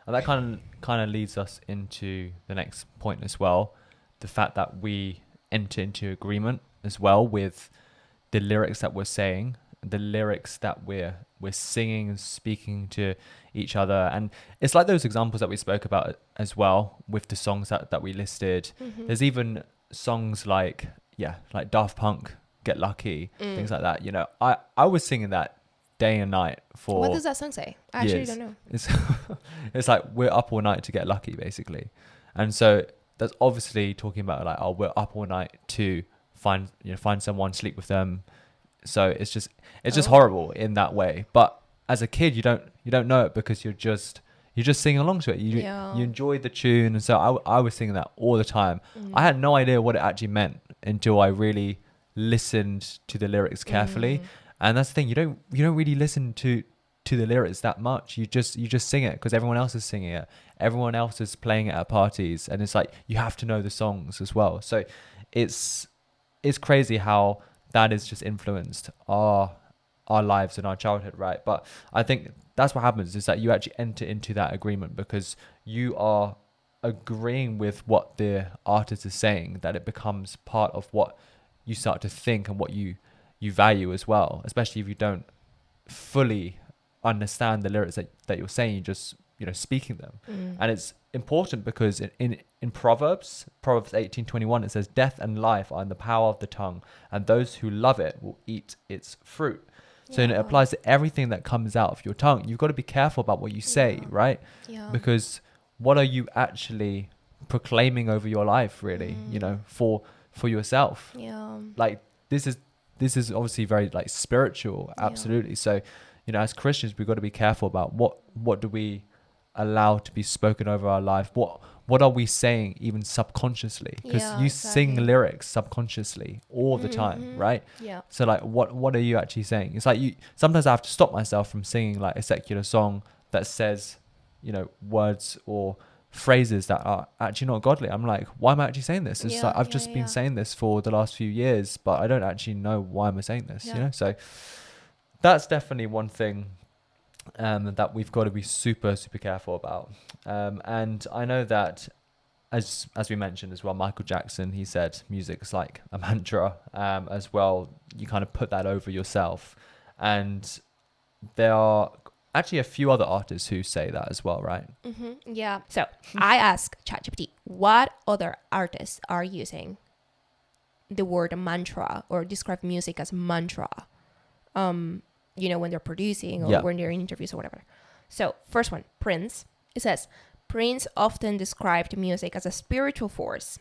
And that kind of leads us into the next point as well. The fact that we enter into agreement as well with the lyrics that we're saying, the lyrics that we're singing and speaking to each other. And it's like those examples that we spoke about as well with the songs that we listed. There's even songs like Daft Punk, Get Lucky, things like that. You know, I was singing that day and night for What does that song say? I actually years. don't know. It's like we're up all night to get lucky, basically. And so that's obviously talking about like, oh, we're up all night to find someone, sleep with them. So it's just horrible in that way. But as a kid, you don't know it because you're just singing along to it. You enjoy the tune. And so I was singing that all the time. I had no idea what it actually meant until I really listened to the lyrics carefully. And that's the thing, you don't really listen to the lyrics that much. You just sing it because everyone else is singing it. Everyone else is playing it at parties, and it's like you have to know the songs as well. So it's crazy how that has just influenced our lives and our childhood, right? But I think that's what happens, is that you actually enter into that agreement because you are agreeing with what the artist is saying, that it becomes part of what you start to think and what you value as well, especially if you don't fully understand the lyrics that you're saying, you just speaking them. And it's important because in Proverbs 18:21, it says, death and life are in the power of the tongue, and those who love it will eat its fruit. So it applies to everything that comes out of your tongue. You've got to be careful about what you say, right? Because what are you actually proclaiming over your life, really, for yourself? Like this is obviously very like spiritual, absolutely. So as Christians, we've got to be careful about what do we allow to be spoken over our life. What are we saying even subconsciously? Because you sing lyrics subconsciously all the time, right? So like what are you actually saying? It's like sometimes I have to stop myself from singing like a secular song that says words or phrases that are actually not godly. I'm like, why am I actually saying this? It's like I've just been saying this for the last few years, but I don't actually know why am I saying this. So that's definitely one thing that we've got to be super, super careful about. And I know that, as we mentioned as well, Michael Jackson, he said music is like a mantra as well. You kind of put that over yourself. And there are actually a few other artists who say that as well, right? Yeah. So I asked ChatGPT, what other artists are using the word mantra or describe music as mantra? When they're producing or when they're in interviews or whatever. So first one, Prince. It says, Prince often described music as a spiritual force.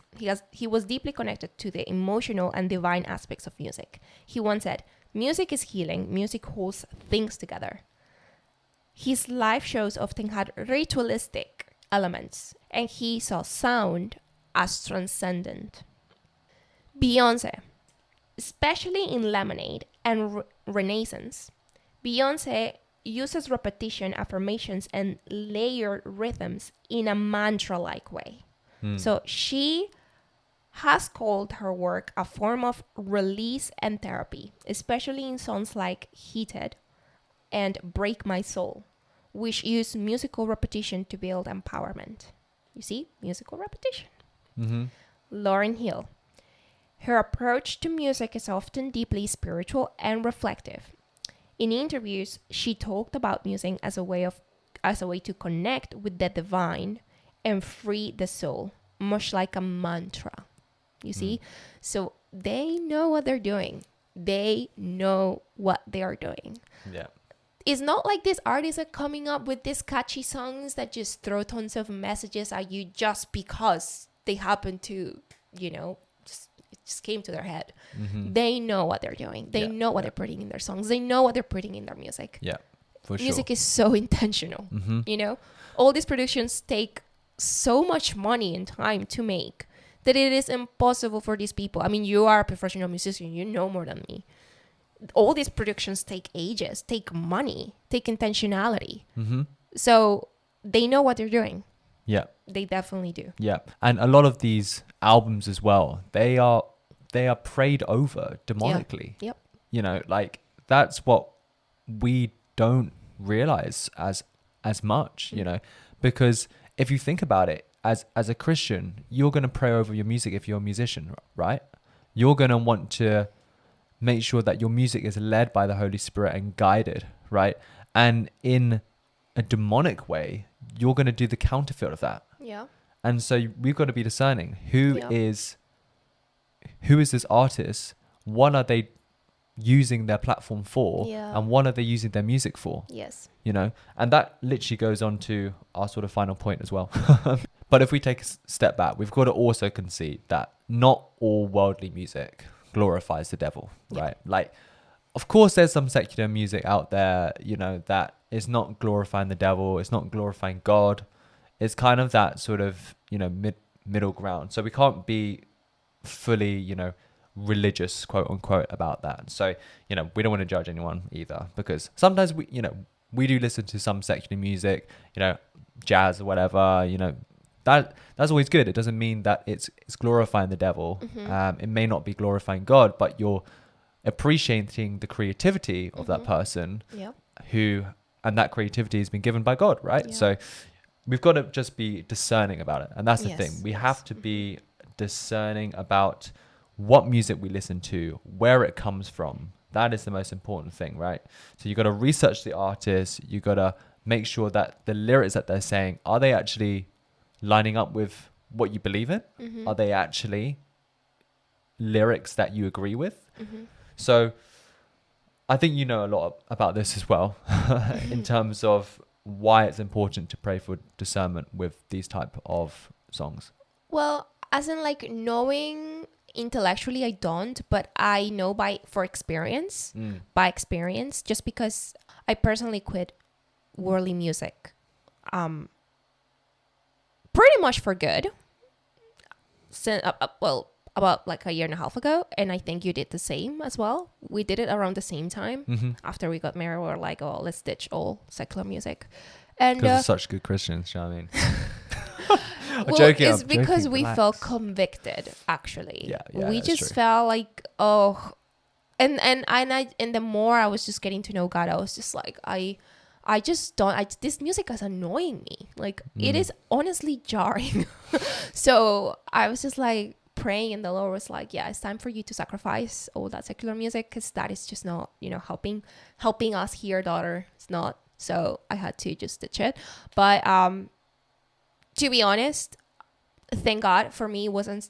He was deeply connected to the emotional and divine aspects of music. He once said, music is healing. Music holds things together. His live shows often had ritualistic elements, and he saw sound as transcendent. Beyonce, especially in Lemonade and Renaissance, Beyonce uses repetition, affirmations, and layered rhythms in a mantra-like way. So she has called her work a form of release and therapy, especially in songs like Heated and Break My Soul, which use musical repetition to build empowerment. You see, musical repetition. Lauryn Hill. Her approach to music is often deeply spiritual and reflective. In interviews, she talked about music as a way to connect with the divine and free the soul, much like a mantra. You see? So they know what they're doing. They know what they are doing. Yeah. It's not like these artists are coming up with these catchy songs that just throw tons of messages at you just because they happen to, it just came to their head. They know what they're doing. They know what they're putting in their songs. They know what they're putting in their music. Yeah, for sure. Music is so intentional. All these productions take so much money and time to make that it is impossible for these people. I mean, you are a professional musician. You know more than me. All these productions take ages, take money, take intentionality. So they know what they're doing. Yeah. They definitely do. Yeah. And a lot of these albums as well, they are prayed over demonically. Yep. That's what we don't realize as much, Because if you think about it, as a Christian, you're going to pray over your music if you're a musician, right? You're going to want to make sure that your music is led by the Holy Spirit and guided, right? And in a demonic way, you're going to do the counterfeit of that. Yeah. And so we've got to be discerning who Yeah. is this artist, what are they using their platform for, Yeah. and what are they using their music for, Yes. you know? And that literally goes on to our sort of final point as well. But if we take a step back, we've got to also concede that not all worldly music glorifies the devil, Yeah. right? Like, of course, there's some secular music out there, you know, that is not glorifying the devil. It's not glorifying God. It's kind of that sort of, you know, middle ground. So we can't be fully, you know, religious, quote unquote, about that. So, you know, we don't want to judge anyone either, because sometimes we, you know, we do listen to some secular music, you know, jazz or whatever, you know, that's always good. It doesn't mean that it's glorifying the devil. Mm-hmm. It may not be glorifying God, but you're appreciating the creativity of that Mhm. person Yeah. and that creativity has been given by God, right? Yeah. So we've got to just be discerning about it. And that's the Yes, thing. We yes. have to be discerning about what music we listen to, where it comes from. That is the most important thing, right? So you got to research the artist. You got to make sure that the lyrics that they're saying, are they actually lining up with what you believe in? Mm-hmm. Are they actually lyrics that you agree with? Mm-hmm. So I think you know a lot about this as well in terms of why it's important to pray for discernment with these type of songs. Well, as in like knowing intellectually, I don't, but I know by experience, just because I personally quit worldly music, pretty much for good. Well, about like a year and a half ago, and I think you did the same as well. We did it around the same time. Mm-hmm. After we got married, we were like, oh, let's ditch all secular music. And Because we're such good Christians, you know what I mean? well, joking, it's I'm because joking, we relax. felt convicted. Actually, Yeah, we that's just true. felt like, oh, and the more I was just getting to know God, I was just like, I just don't. This music is annoying me. Like it is honestly jarring. So I was just like praying, and the Lord was like, yeah, it's time for you to sacrifice all that secular music, because that is just not, you know, helping us here, daughter. It's not. So I had to just ditch it. But to be honest, thank God for me, it wasn't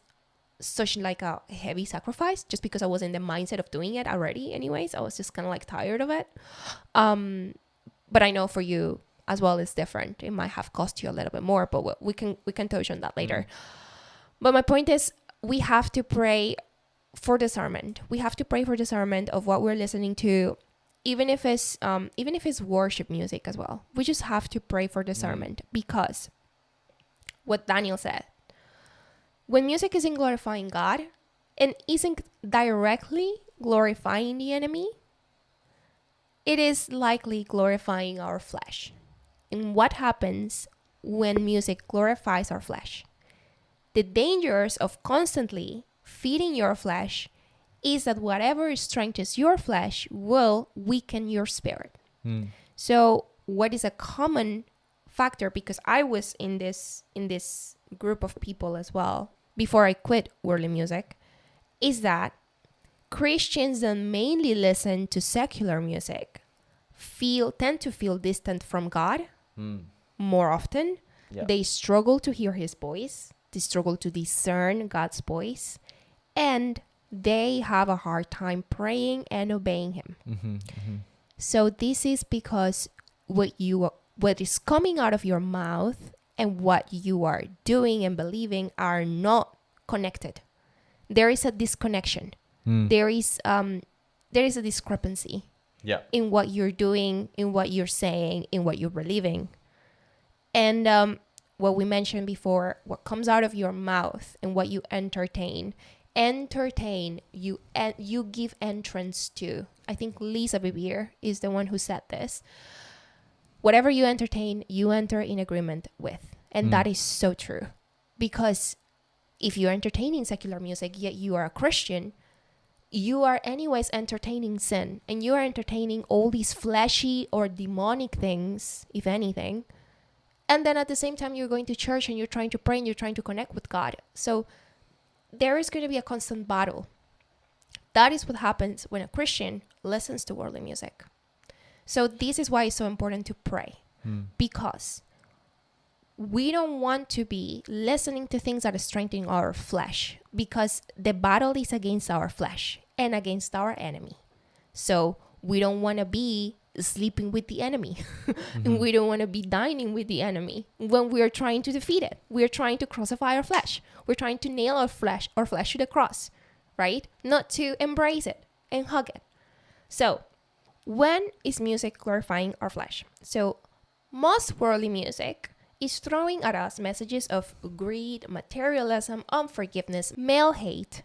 such like a heavy sacrifice, just because I was in the mindset of doing it already anyways. I was just kind of like tired of it. But I know for you as well, it's different. It might have cost you a little bit more, but we can touch on that later. But my point is, we have to pray for discernment. We have to pray for discernment of what we're listening to, even if it's worship music as well. We just have to pray for discernment, because what Daniel said, when music isn't glorifying God and isn't directly glorifying the enemy, it is likely glorifying our flesh. And what happens when music glorifies our flesh? The dangers of constantly feeding your flesh is that whatever strengthens your flesh will weaken your spirit. So what is a common factor, because I was in this group of people as well before I quit worldly music, is that Christians that mainly listen to secular music tend to feel distant from God more often. Yeah. They struggle to hear his voice. They struggle to discern God's voice. And they have a hard time praying and obeying him. So this is because what is coming out of your mouth and what you are doing and believing are not connected. There is a disconnection. There is a discrepancy in what you're doing, in what you're saying, in what you're believing. And what we mentioned before, what comes out of your mouth and what you entertain, you give entrance to. I think Lisa Bibir is the one who said this. Whatever you entertain, you enter in agreement with. And that is so true. Because if you're entertaining secular music, yet you are a Christian, you are anyways entertaining sin. And you are entertaining all these fleshy or demonic things, if anything. And then at the same time, you're going to church and you're trying to pray and you're trying to connect with God. So there is going to be a constant battle. That is what happens when a Christian listens to worldly music. So this is why it's so important to pray, because we don't want to be listening to things that are strengthening our flesh, because the battle is against our flesh and against our enemy. So we don't want to be sleeping with the enemy and we don't want to be dining with the enemy when we are trying to defeat it. We are trying to crucify our flesh. We're trying to nail our flesh to the cross, right? Not to embrace it and hug it. So when is music glorifying our flesh? So most worldly music is throwing at us messages of greed, materialism, unforgiveness, male hate,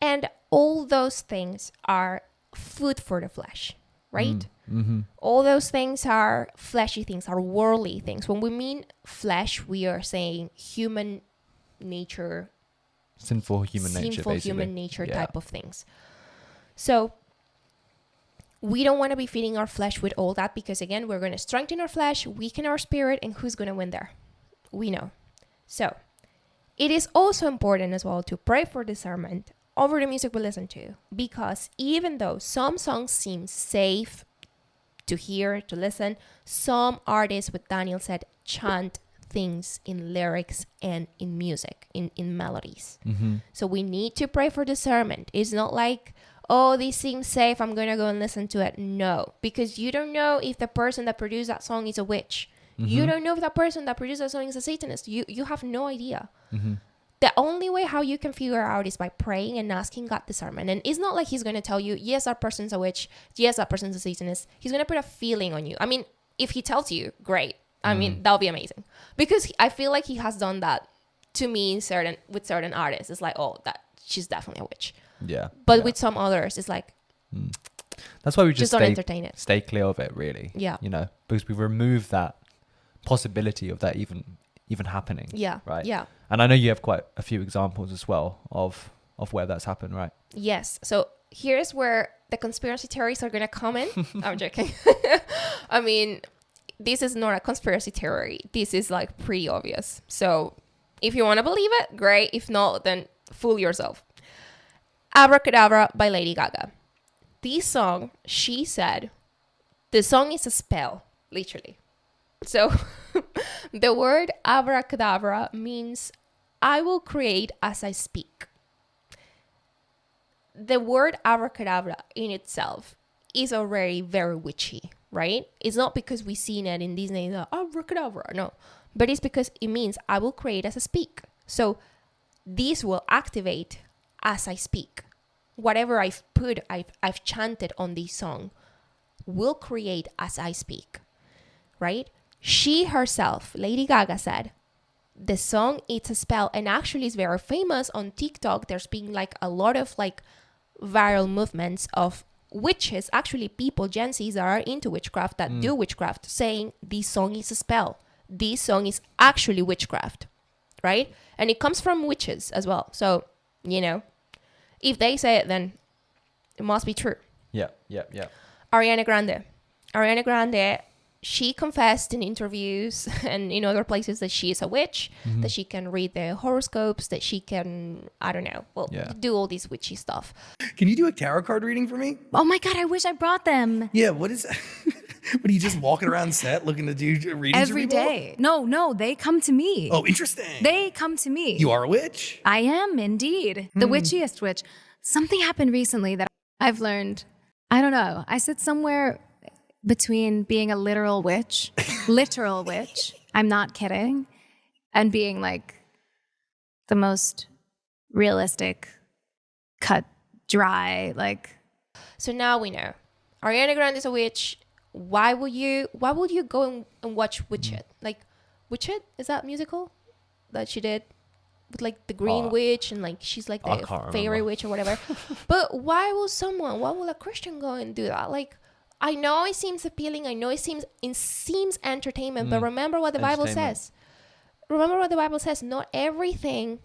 and all those things are food for the flesh, right? All those things are fleshy things, are worldly things. When we mean flesh, we are saying human nature, Sinful human nature type of things. So we don't want to be feeding our flesh with all that, because again, we're going to strengthen our flesh, weaken our spirit, and who's going to win there? We know. So it is also important as well to pray for discernment over the music we listen to, because even though some songs seem safe to hear, to listen, some artists, what Daniel said, chant things in lyrics and in music, in melodies. So we need to pray for discernment. It's not like, oh, this seems safe, I'm going to go and listen to it. No, because you don't know if the person that produced that song is a witch. You don't know if that person that produced that song is a Satanist. You have no idea. The only way how you can figure out is by praying and asking God discernment. And it's not like he's going to tell you, yes, that person's a witch. Yes, that person's a Satanist. He's going to put a feeling on you. I mean, if he tells you, great. I mean, that'll be amazing. Because I feel like he has done that to me with certain artists. It's like, oh, that she's definitely a witch. Yeah. But with some others, it's like, that's why we just don't entertain it. Stay clear of it, really. Yeah. You know, because we remove that possibility of that even happening. Yeah. Right. Yeah. And I know you have quite a few examples as well of where that's happened, right? Yes. So here's where the conspiracy theories are going to come in. I'm joking. I mean, this is not a conspiracy theory. This is like pretty obvious. So if you want to believe it, great. If not, then fool yourself. Abracadabra by Lady Gaga. This song, she said, the song is a spell, literally. So the word abracadabra means I will create as I speak. The word abracadabra in itself is already very witchy, right? It's not because we've seen it in Disney, abracadabra, no. But it's because it means I will create as I speak. So this will activate as I speak. Whatever I've chanted on this song will create as I speak, right? She herself, Lady Gaga, said, the song, it's a spell, and actually is very famous on TikTok. There's been like a lot of like viral movements of witches, actually people, Gen Zs that are into witchcraft, that do witchcraft, saying this song is a spell. This song is actually witchcraft, right? And it comes from witches as well. So, you know, if they say it, then it must be true. Yeah. Ariana Grande, she confessed in interviews and in other places that she is a witch, that she can read the horoscopes, that she can, I don't know, do all this witchy stuff. Can you do a tarot card reading for me? Oh my God, I wish I brought them. Yeah, what is that? What are you just walking around set looking to do readings Every for people? day. No, they come to me. Oh, interesting. They come to me. You are a witch? I am indeed. The witchiest witch. Something happened recently that I've learned. I don't know. I sit somewhere between being a literal witch, I'm not kidding, and being like the most realistic, cut, dry, like. So now we know. Ariana Grande is a witch. Why would you go and watch Witch It? Like, Witch It? Is that musical that she did? With like the Green Witch, and like she's like the fairy witch or whatever. But why will a Christian go and do that? Like, I know it seems appealing. I know it seems entertainment. But remember what the Bible says. Not everything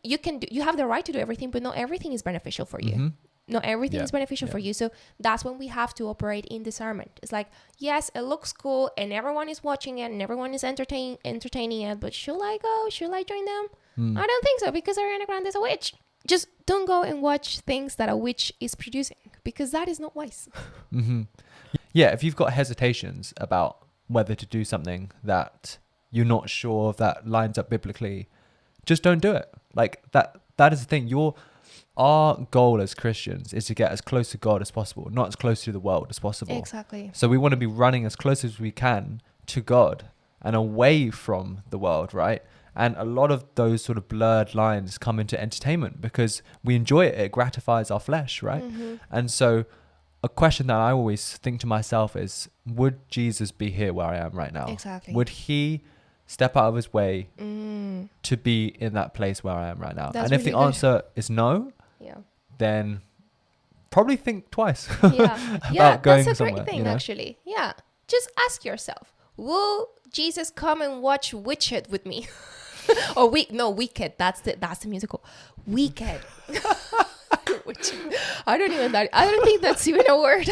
you can do. You have the right to do everything, but not everything is beneficial for you. Not everything Yeah, is beneficial yeah. for you. So that's when we have to operate in discernment. It's like, yes, it looks cool and everyone is watching it and everyone is entertaining it, but should I go? Should I join them? I don't think so, because Ariana Grande is a witch. Just don't go and watch things that a witch is producing, because that is not wise. Yeah, if you've got hesitations about whether to do something that you're not sure if that lines up biblically, just don't do it. Like that is the thing. Our goal as Christians is to get as close to God as possible, not as close to the world as possible. Exactly. So we want to be running as close as we can to God and away from the world, right? And a lot of those sort of blurred lines come into entertainment because we enjoy it. It gratifies our flesh, right? And so a question that I always think to myself is, would Jesus be here where I am right now? Exactly. Would he step out of his way to be in that place where I am right now? That's and if the really good. answer is no, Yeah. then probably think twice. Yeah. About going that's a somewhere, great thing, you know? actually. Yeah. Just ask yourself, will Jesus come and watch Wicked with me? Or Wicked. That's the musical. Wicked. I don't think that's even a word.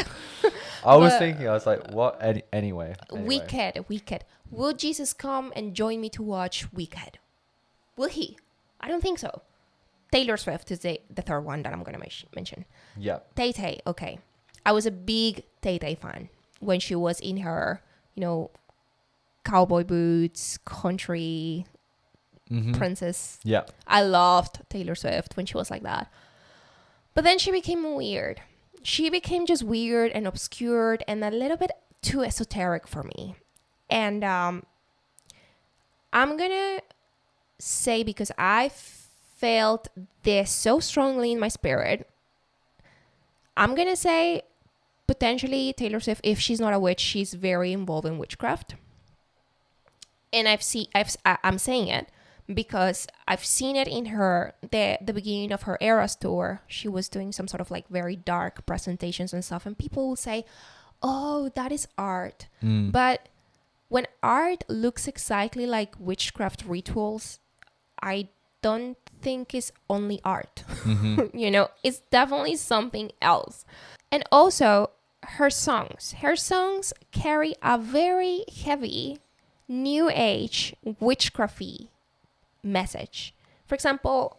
I was But- thinking, I was like, what? Anyway. Wicked. Will Jesus come and join me to watch Wicked? Will he? I don't think so. Taylor Swift is the third one that I'm going to mention. Yeah. Tay-Tay, okay. I was a big Tay-Tay fan when she was in her, cowboy boots, country princess. Yeah. I loved Taylor Swift when she was like that. But then she became weird. She became just weird and obscured and a little bit too esoteric for me. And I'm going to say, because I felt this so strongly in my spirit, I'm going to say potentially Taylor Swift, if she's not a witch, she's very involved in witchcraft. And I'm saying it because I've seen it in the beginning of her Eras tour. She was doing some sort of like very dark presentations and stuff, and people will say, oh, that is art. But when art looks exactly like witchcraft rituals, I don't think it's only art. It's definitely something else. And also her songs carry a very heavy new age witchcrafty message. For example,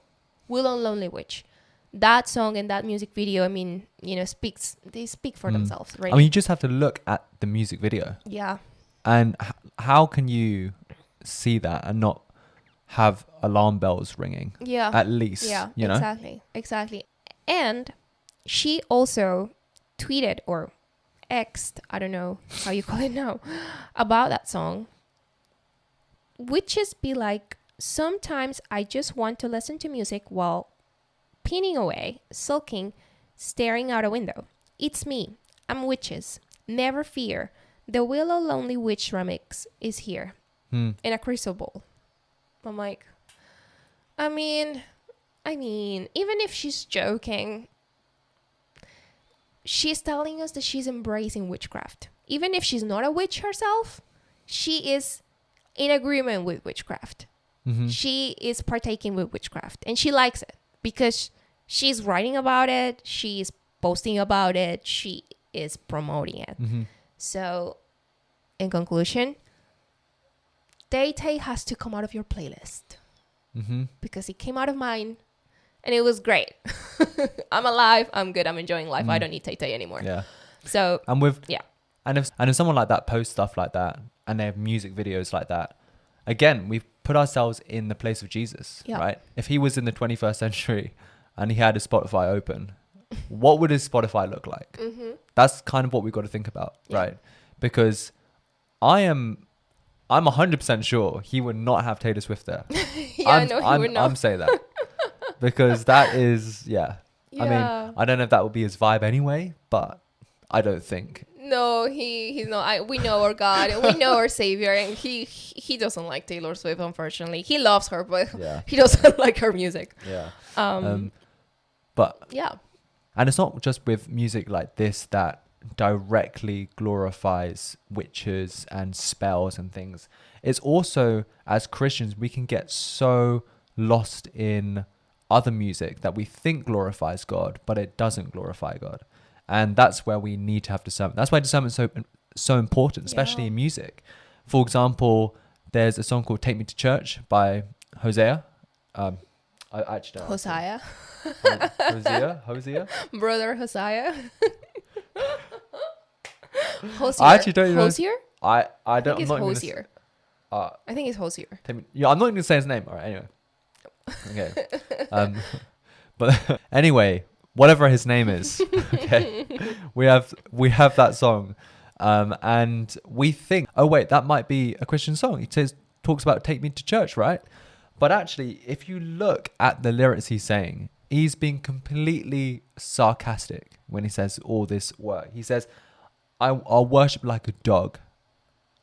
Willow Lonely Witch, that song and that music video, they speak for themselves, right? I mean, you just have to look at the music video. Yeah. And how can you see that and not have alarm bells ringing? Yeah. At least, Yeah, you know? exactly. And she also tweeted or X'd, I don't know how you call it now, about that song. Witches be like, sometimes I just want to listen to music while pinning away, sulking, staring out a window. It's me. I'm witches. Never fear. The Willow Lonely Witch remix is here in a crystal ball. I'm like, I mean, even if she's joking, she's telling us that she's embracing witchcraft. Even if she's not a witch herself, she is in agreement with witchcraft. She is partaking with witchcraft and she likes it because she's writing about it, she's posting about it, she is promoting it. So, in conclusion, Tay-Tay has to come out of your playlist because it came out of mine and it was great. I'm alive, I'm good, I'm enjoying life. I don't need Tay-Tay anymore. Yeah. So, And yeah. And if someone like that posts stuff like that and they have music videos like that, again, we've put ourselves in the place of Jesus, right? If he was in the 21st century and he had his Spotify open, what would his Spotify look like? That's kind of what we've got to think about, right? Because I'm 100% sure he would not have Taylor Swift there. Yeah, no, he would not. I'm saying that because that is, I mean, I don't know if that would be his vibe anyway, but I don't think. No, he's not. We know our God and we know our Savior, and he doesn't like Taylor Swift. Unfortunately, he loves her, but he doesn't like her music. Yeah. But yeah, and it's not just with music like this that directly glorifies witches and spells and things. It's also, as Christians, we can get so lost in other music that we think glorifies God, but it doesn't glorify God. And that's where we need to have discernment. That's why discernment is so important, especially in music. For example, there's a song called "Take Me to Church" by Hosea. I actually don't. Hosea, Hosea. brother Hosea. Hosier. I actually don't even know. Hosier? I I don't. think it's I'm not even Hosier. Uh, I think it's Hosier. yeah, I'm not even gonna say his name. All right, anyway. Okay. But anyway, whatever his name is, okay, we have that song, and we think, oh wait, that might be a Christian song. He talks about "Take me to church," right? But actually, if you look at the lyrics he's saying, he's being completely sarcastic when he says all this work. He says, I'll worship like a dog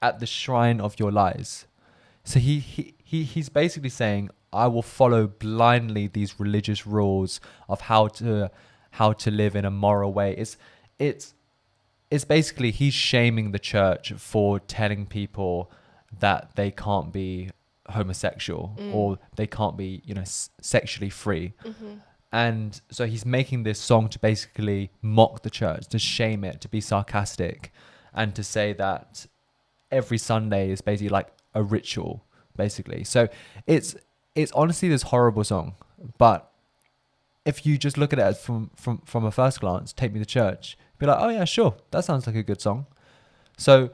at the shrine of your lies. So he's basically saying, I will follow blindly these religious rules of how to live in a moral way. It's basically he's shaming the church for telling people that they can't be homosexual or they can't be, sexually free. And so he's making this song to basically mock the church, to shame it, to be sarcastic, and to say that every Sunday is basically like a ritual, basically. So it's honestly this horrible song. But if you just look at it from a first glance, "Take Me to Church," be like, oh yeah, sure, that sounds like a good song. So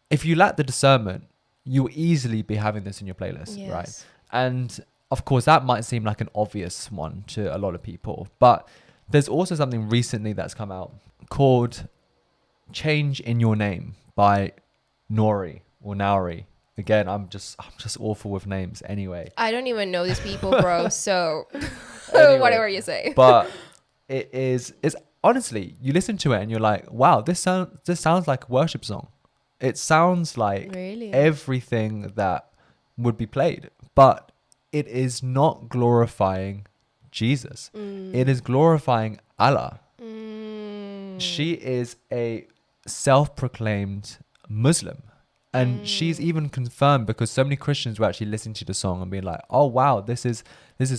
if you lack the discernment, you'll easily be having this in your playlist, right? And of course, that might seem like an obvious one to a lot of people, but there's also something recently that's come out called "Change in Your Name" by Nori or Nauri. Again, I'm just awful with names anyway. I don't even know these people, bro. So Anyway, whatever you say. But it's honestly, you listen to it and you're like, wow, this sounds like a worship song. It sounds like Really? everything that would be played, but it is not glorifying Jesus. It is glorifying Allah. She is a self-proclaimed Muslim. And she's even confirmed, because so many Christians were actually listening to the song and being like, oh wow, this is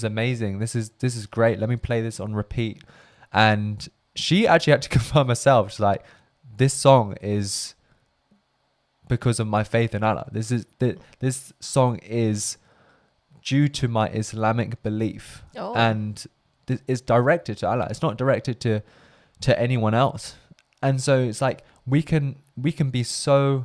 amazing. This is great. Let me play this on repeat. And she actually had to confirm herself. She's like, this song is because of my faith in Allah. This song is due to my Islamic belief. Oh. And it's directed to Allah. It's not directed to anyone else. And so it's like we can be so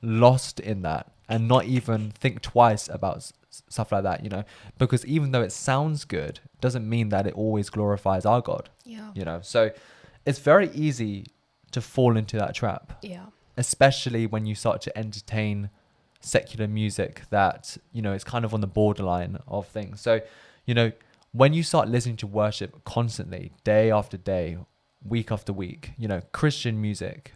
lost in that and not even think twice about stuff like that, because even though it sounds good, doesn't mean that it always glorifies our God. So it's very easy to fall into that trap, especially when you start to entertain secular music that it's kind of on the borderline of things. So when you start listening to worship constantly, day after day, week after week, Christian music,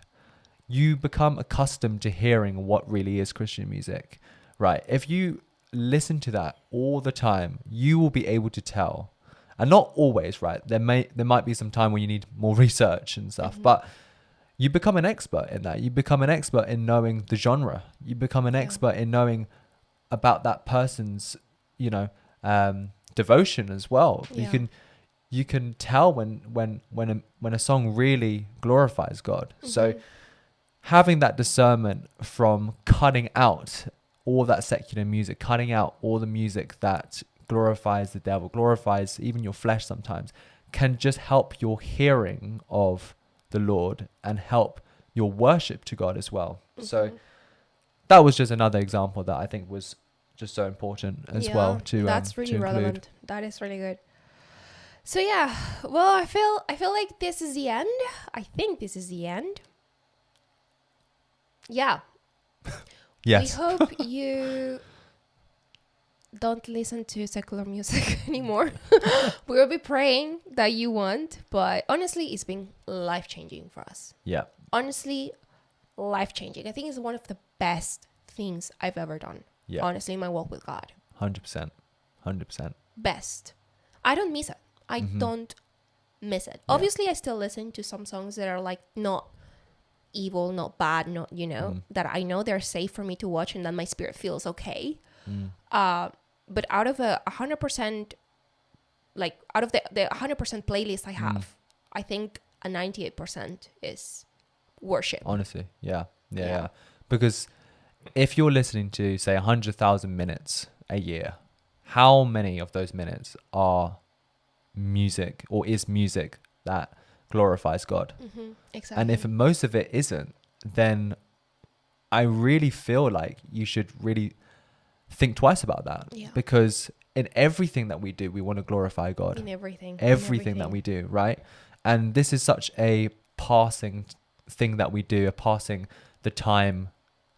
you become accustomed to hearing what really is Christian music, right? If you listen to that all the time, you will be able to tell. And not always, right? There might be some time where you need more research and stuff, but you become an expert in that. You become an expert in knowing the genre. You become an expert in knowing about that person's, devotion as well. Yeah. You can tell when a song really glorifies God. So having that discernment from cutting out all that secular music, cutting out all the music that glorifies the devil, glorifies even your flesh sometimes, can just help your hearing of the Lord and help your worship to God as well. So that was just another example that I think was just so important as well to that's really to include. relevant. That is really good. So yeah, well, I feel like this is the end. I think this is the end. Yeah. Yes. We hope you don't listen to secular music anymore. We will be praying that you won't, but honestly, it's been life-changing for us. Yeah. Honestly, life-changing. I think it's one of the best things I've ever done. Yeah. Honestly, in my walk with God. 100%. 100%. Best. I don't miss it. I don't miss it. Yeah. Obviously, I still listen to some songs that are like not evil, not bad, not, that I know they're safe for me to watch and that my spirit feels okay. But out of 100% like out of the 100% playlist I have, I think a 98% is worship. Honestly, yeah. Yeah. Because if you're listening to, say, 100,000 minutes a year, how many of those minutes are music or is music that glorifies God? Exactly. And if most of it isn't, then I really feel like you should really think twice about that. Yeah. Because in everything that we do, we want to glorify God. in everything. Everything that we do, right? And this is such a passing thing that we do, a passing the time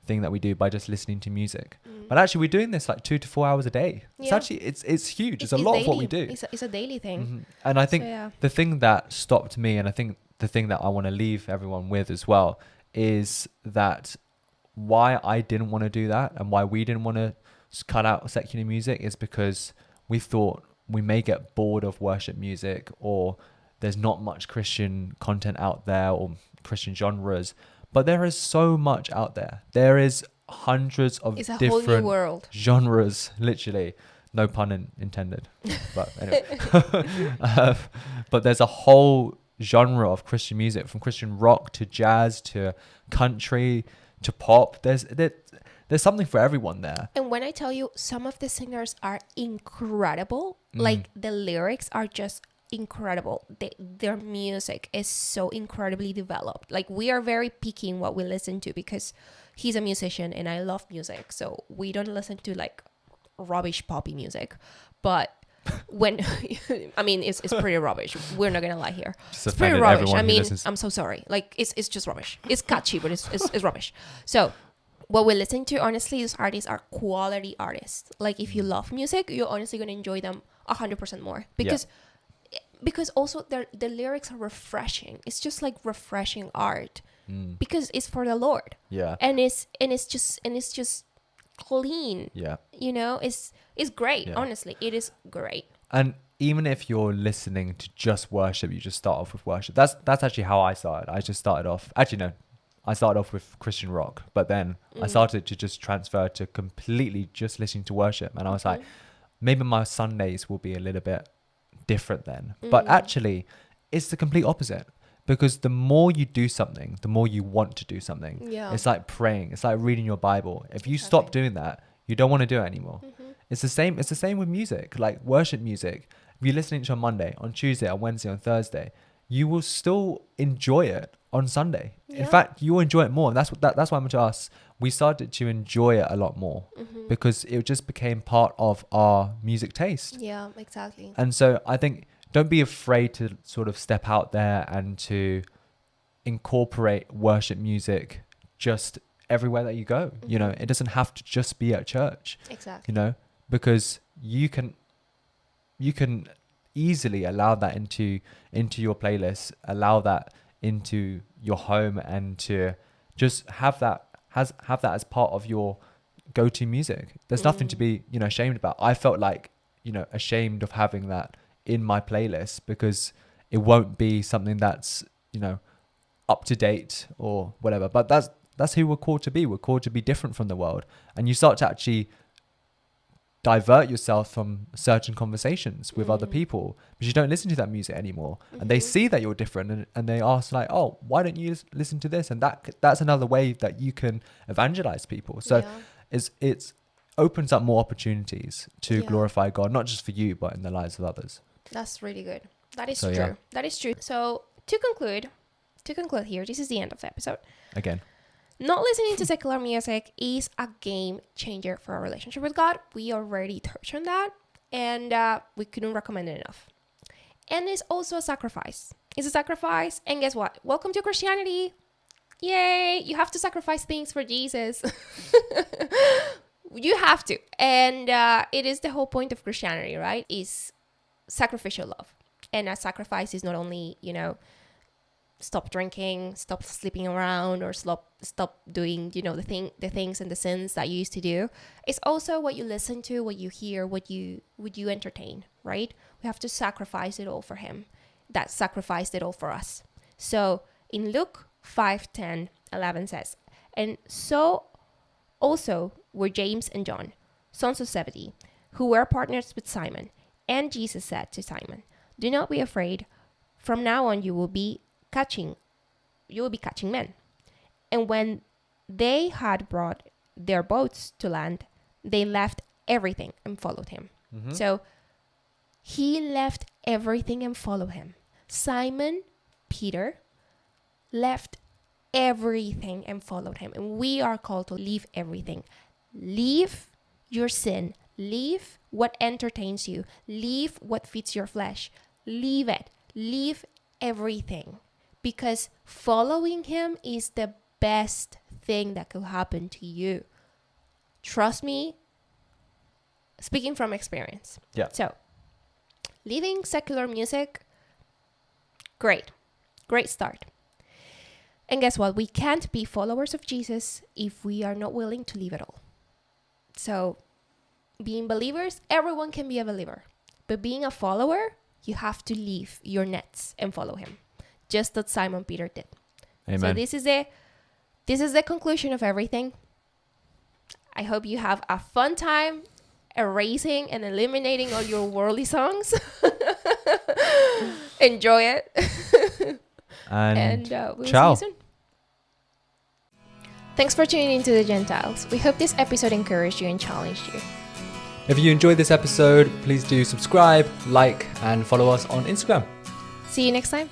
thing that we do by just listening to music. But actually, we're doing this like 2 to 4 hours a day. It's Yeah. actually it's huge. It's a lot of what we do. It's a daily thing. And I think So, yeah. the thing that stopped me, and I think the thing that I want to leave everyone with as well, is that why I didn't want to do that and why we didn't want to cut out secular music is because we thought we may get bored of worship music, or there's not much Christian content out there or Christian genres. But there is so much out there. There is hundreds of It's a whole new different world. genres, literally. No pun intended. But anyway. But there's a whole genre of Christian music, from Christian rock to jazz to country to pop. There's something for everyone there. And when I tell you, some of the singers are incredible. Like the lyrics are just incredible. Their music is so incredibly developed. Like we are very picky in what we listen to because he's a musician and I love music. So we don't listen to like rubbish poppy music. But when I mean it's pretty rubbish. We're not gonna lie here. Just It's pretty offended rubbish. everyone I who mean, listens. I'm so sorry. Like it's just rubbish. It's catchy, but it's rubbish. So what we listen to, honestly, these artists are quality artists. Like if you love music, you're honestly gonna enjoy them 100% more because also the lyrics are refreshing. It's just like refreshing art because it's for the Lord. Yeah. And it's just clean. Yeah. You know, it's great. Yeah. Honestly, it is great. And even if you're listening to just worship, you just start off with worship. That's actually how I started. I just started off. Actually, no. I started off with Christian rock, but then I started to just transfer to completely just listening to worship. And I was like, maybe my Sundays will be a little bit different then. But actually, it's the complete opposite. Because the more you do something, the more you want to do something. Yeah. It's like praying. It's like reading your Bible. If you stop doing that, you don't want to do it anymore. It's the same. It's the same with music, like worship music. If you're listening to it on Monday, on Tuesday, on Wednesday, on Thursday, you will still enjoy it on Sunday. In Yeah. fact, you'll enjoy it more. And that's why to us, we started to enjoy it a lot more because it just became part of our music taste. Yeah, exactly. And so I think don't be afraid to sort of step out there and to incorporate worship music just everywhere that you go. You know, it doesn't have to just be at church, Exactly. you know, because you can easily allow that into your playlist, allow that into your home, and to just have that as part of your go-to music. There's nothing to be, you know, ashamed about. I felt like, you know, ashamed of having that in my playlist because it won't be something that's, you know, up to date or whatever. But that's who we're called to be. We're called to be different from the world. And you start to actually divert yourself from certain conversations with other people because you don't listen to that music anymore. And they see that you're different and they ask like, oh, why don't you listen to this? And that's another way that you can evangelize people. So Yeah. it's opens up more opportunities to Yeah. glorify God, not just for you, but in the lives of others. That's really good. That is So, true. yeah. That is true. So to conclude here, this is the end of the episode. Again, Not listening to secular music is a game changer for our relationship with God. We already touched on that, and we couldn't recommend it enough. And it's also a sacrifice. It's a sacrifice, and guess what? Welcome to Christianity. Yay! You have to sacrifice things for Jesus. You have to. And it is the whole point of Christianity, right? Is sacrificial love. And a sacrifice is not only, you know, stop drinking, stop sleeping around, or stop doing, you know, the things and the sins that you used to do. It's also what you listen to, what you hear, what you entertain, right? We have to sacrifice it all for him. That sacrificed it all for us. So in Luke 5:10-11 says, and so also were James and John, sons of Zebedee, who were partners with Simon. And Jesus said to Simon, "Do not be afraid. From now on you will be catching men." And when they had brought their boats to land, they left everything and followed him. So he left everything and followed him. Simon Peter left everything and followed him. And we are called to leave everything. Leave your sin. Leave what entertains you. Leave what feeds your flesh. Leave it. Leave everything. Because following him is the best thing that could happen to you. Trust me, speaking from experience. Yeah. So, leaving secular music, great start. And guess what? We can't be followers of Jesus if we are not willing to leave it all. So, being believers, everyone can be a believer. But being a follower, you have to leave your nets and follow him. Just as Simon Peter did. Amen. So this is the conclusion of everything. I hope you have a fun time erasing and eliminating all your worldly songs. Enjoy it. And we'll ciao. see you soon. Thanks for tuning into The Gentiles. We hope this episode encouraged you and challenged you. If you enjoyed this episode, please do subscribe, like, and follow us on Instagram. See you next time.